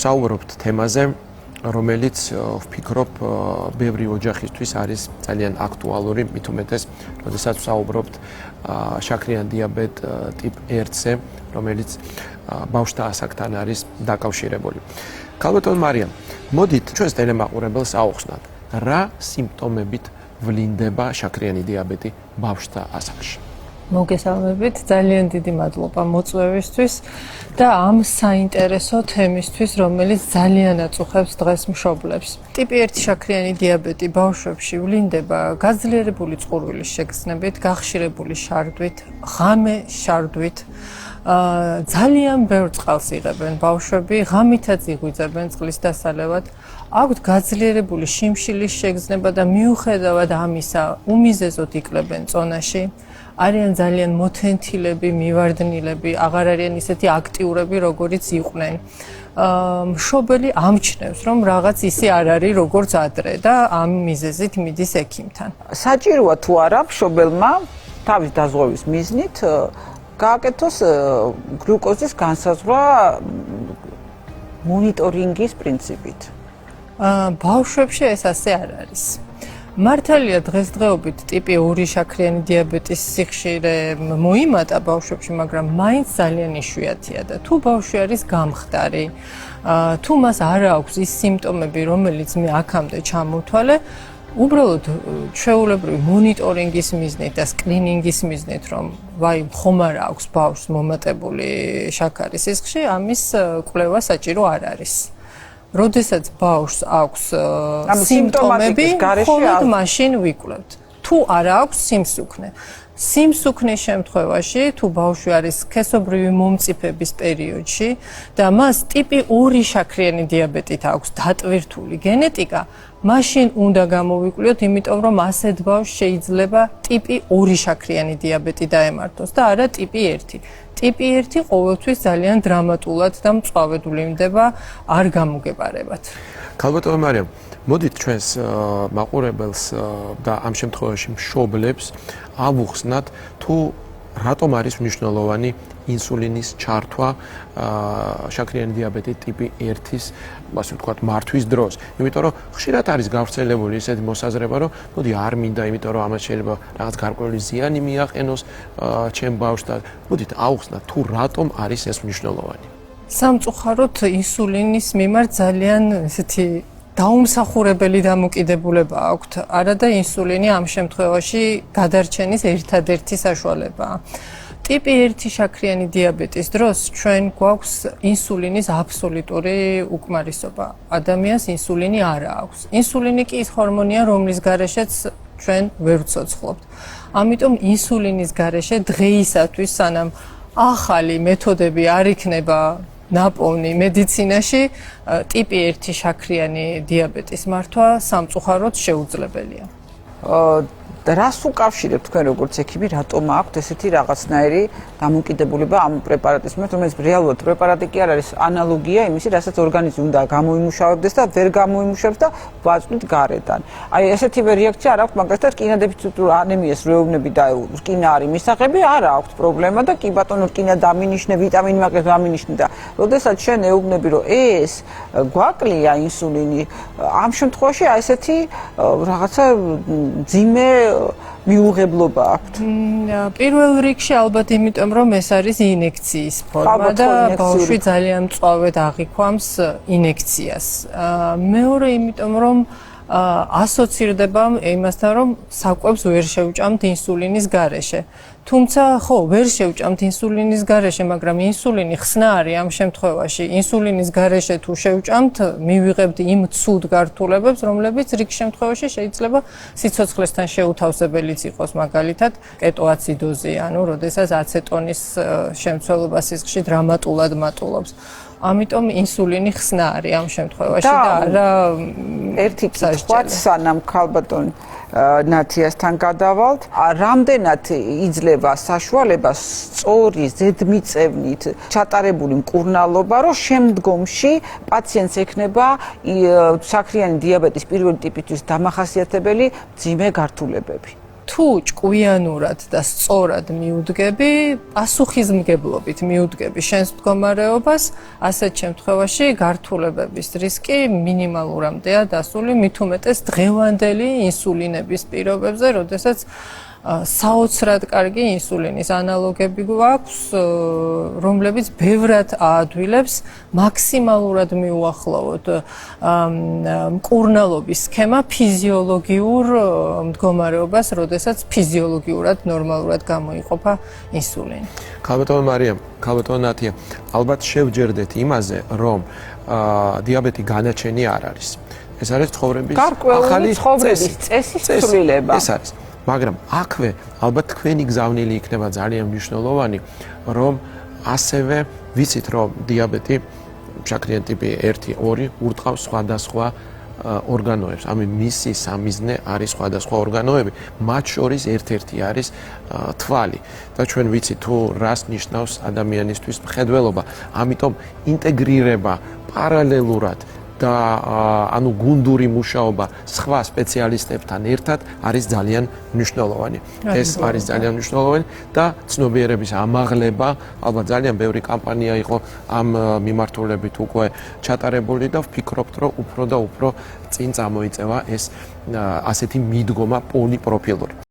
ვსაუბრობთ თემაზე, რომელიც ვფიქრობ ბევრი ოჯახისთვის არის ძალიან აქტუალური, მით უმეტეს, როდესაც ვსაუბრობთ შაქრიან დიაბეტ ტიპ 1-ზე, რომელიც ბავშვთა ასაკთან არის დაკავშირებული. ქალბატონ მარიამ, მოდით ჩვენს ტელემაყურებელს აუხსნათ, რა სიმპტომებით ვლინდება შაქრიანი დიაბეტი ბავშვთა ასაკში? მოგესალმებით, ძალიან დიდი მადლობა მოწვევისთვის და ამ საინტერესო თემისთვის, რომელიც ძალიან აწუხებს დღეს მშობლებს. ტიპი 1 შაქრიანი დიაბეტი ბავშვებში ვლინდება გაძლიერებული წყურვილის შეგრძნებით, გახშირებული შარდვით, ღამე შარდვით. ძალიან ბევრ წყალს იღებენ ბავშვები, ღამითაც იღვიძებენ წყლის დასალევად. აქვთ გაძლიერებული შიმშილის შეგრძნება და მიუხედავად ამისა, უმიზეზოდ ikლებენ წონაში. არიან ძალიან მოთენთილები, მივარდნილები, აღარ არიან ისეთი აქტიურები, როგორიც იყვნენ. მშობელი ამჩნევს, რომ რაღაც ისე არ არის, როგორც ადრე და ამ მიზეზით მიდის ექიმთან. საჭიროა თუ არა მშობელმა თავის დაზღვევის მიზნით გააკეთოს გლუკოზის განსაზღვრა მონიტორინგის პრინციპით. ბავშვებში ეს ასე არ არის. მართალია დღესდღეობით ტიპი 2 შაქრიანი დიაბეტის სიხშირე მოიმატა ბავშვებში, მაგრამ მაინც ძალიან იშვიათია და თუ ბავშვი არის გამხდარი, თუ მას არ აქვს ის სიმპტომები, რომელიც მე აქამდე ჩამოვთვალე, უბრალოდ ჩვეულებრივი მონიტორინგის მიზნით და სკრინინგის მიზნით, რომ ვაი ხომ არ აქვს ბავშვს მომატებული შაქარის სიხშირე, ამის კვლევა საჭირო არ არის. როდესაც ბავშვს აქვს სიმპტომები, მხოლოდ მაშინ ვიკვლევთ. თუ არ აქვს სიმსუქნე. სიმსუქნის შემთხვევაში, თუ ბავშვი არის სქესობრივი მომწიფების პერიოდში და მას ტიპი 2 შაქრიანი დიაბეტით აქვს დატვირთული გენეტიკა, მაშინ უნდა გამოვიკვლიოთ, იმიტომ რომ ასეთ ბავშვს შეიძლება ტიპი 2 შაქრიანი დიაბეტი დაემართოს და არა ტიპი 1. ტიპი 1 ყოველთვის ძალიან დრამატულად და მწვავედ ვლინდება, არ გამოგეპარებათ. ქალბატონ მარიამ, მოდით ჩვენს მაყურებელს და ამ შემთხვევაში მშობლებს ავუხსნათ, თუ რატომ არის მნიშვნელოვანი ინსულინის ჩართვა შაქრიანი დიაბეტი ტიპი 1-ის, ასე ვთქვათ, მართვის დროს. იმიტომ რომ ხშირად არის გავრცელებული ესეთი მოსაზრება, რომ მოდი არ მინდა, იმიტომ რომ ამას შეიძლება რაღაც გარკვეული ზიანი მიაყენოს ჩემ ბავშვს და მოდით ავუხსნათ, თუ რატომ არის ეს მნიშვნელოვანი. სამწუხაროდ ინსულინის მიმართ ძალიან ესეთი დაუმსახურებელი დამოკიდებულება აქვთ. არა და ინსულინი ამ შემთხვევაში გადარჩენის ერთადერთი საშუალებაა. ტიპი 1 შაქრიანი დიაბეტის დროს ჩვენ გვაქვს ინსულინის აბსოლუტური უკმარისობა. ადამიანს ინსულინი არ აქვს. ინსულინი კი ის ჰორმონია, რომლის გარეშეც ჩვენ ვერ ვცოცხლობთ. ამიტომ ინსულინის გარეშე დღეისათვის, სანამ ახალი მეთოდები არ იქნება ნაპოვნი მედიცინაში, ტიპი 1 შაქრიანი დიაბეტის მართვა სამწუხაროდ შეუძლებელია. რას უკავშირებთ თქვენ როგორც ექიმი, რატომ აქვთ ესეთი რაღაცნაირი დამოკიდებულება ამ პრეპარატის მიმართ, რომელიც რეალურად პრეპარატი კი არ არის ანალოგია იმისი, რასაც ორგანიზმი უნდა გამოიმუშავებდეს და ვერ გამოიმუშავებს და ვაწვდით გარედან. აი ესეთივე რეაქცია არ აქვს მაგასთან რკინა დეფიციტურ ანემიას რეოვნები და რკინა არის მისაღები, არ აქვს პრობლემა და კი ბატონო რკინა დამინიშნე, ვიტამინი მაგას დამინიშნე და როდესაც შენ ეუბნები, რომ ეს გვაკლია ინსულინი, ამ შემთხვევაში აი ესეთი რაღაცა ძიმე მიუღებლობა აქვთ. პირველ რიგში ალბათ იმიტომ, რომ ეს არის ინექციის ფორმა და ბავშვი ძალიან მწვავედ აღიქვამს ინექციას. მეორე იმიტომ, რომ ასოცირდება იმასთან, რომ საკვებს ვერ შევჭამთ ინსულინის გარეშე. თუმცა, ხო, ვერ შევჭამთ ინსულინის გარეშე, მაგრამ ინსულინი ხსნა არის ამ შემთხვევაში. ინსულინის გარეშე თუ შევჭამთ, მივიღებთ იმ ცუდ გართულებებს, რომლებიც რიგ შემთხვევაში შეიძლება სიცოცხლესთან შეუთავსებელიც იყოს, მაგალითად, კეტოაციდოზი, ანუ როდესაც აცეტონის შემცველობა სისხლში დრამატულად მატულობს. ამიტომ ინსულინი ხსნა არის ამ შემთხვევაში და არა ერთი კითხვაც, სანამ ქალბატონ ნათიასთან გადავალთ, რამდენად იძლევა საშუალება სწორი ზედმიწევნით ჩატარებული მკურნალობა, რომ შემდგომში პაციენტს ექნება შაქრიანი დიაბეტის პირველი ტიპისთვის დამახასიათებელი მძიმე გართულებები. თუ ჭკვიანურად და სწორად მიუდგები, პასუხისმგებლობით მიუდგები შენს მდგომარეობას, ასეთ შემთხვევაში გართულებების რისკი მინიმალურამდეა დასული, მით უმეტეს დღევანდელი ინსულინების პირობებზე, როდესაც საოცრად კარგი ინსულინის ანალოგები გვაქვს, რომლებიც ბევრად აადვილებს მაქსიმალურად მიუახლოვოთ მკურნალობის სქემა ფიზიოლოგიურ მდგომარეობას, როდესაც ფიზიოლოგიურად ნორმალურად გამოიყოფა ინსულინი. ქალბატონო მარიამ, ქალბატონო ნათია, ალბათ შევჯერდეთ იმაზე, რომ დიაბეტი განაჩენი არ არის. ეს არის ცხოვრების გარკვეული ცხოვრების წესის ცვლილება. ეს არის. მაგრამ აქვე ალბათ თქვენი გზავნილი იქნება ძალიან მნიშვნელოვანი, რომ ასევე ვიცით, რომ დიაბეტი შაქრიანი ტიპი 1-2 ურტყავს სხვადასხვა ორგანოებს. ამი მისი სამიზნე არის სხვადასხვა ორგანოები, მათ შორის ერთ-ერთი არის თვალი. და ჩვენ ვიცით თუ რას ნიშნავს ადამიანისთვის მხედველობა. ამიტომ ინტეგრირება პარალელურად და ანუ გუნდური მუშაობა სხვა სპეციალისტებთან ერთად არის ძალიან მნიშვნელოვანი. ეს არის ძალიან მნიშვნელოვანი და ცნობიერების ამაღლება, ალბათ ძალიან ბევრი კამპანია იყო ამ მიმართულებით უკვე ჩატარებული და ვფიქრობთ, რომ უფრო და უფრო წინ წამოიწევა ეს ასეთი მიდგომა პოლიპროფილური.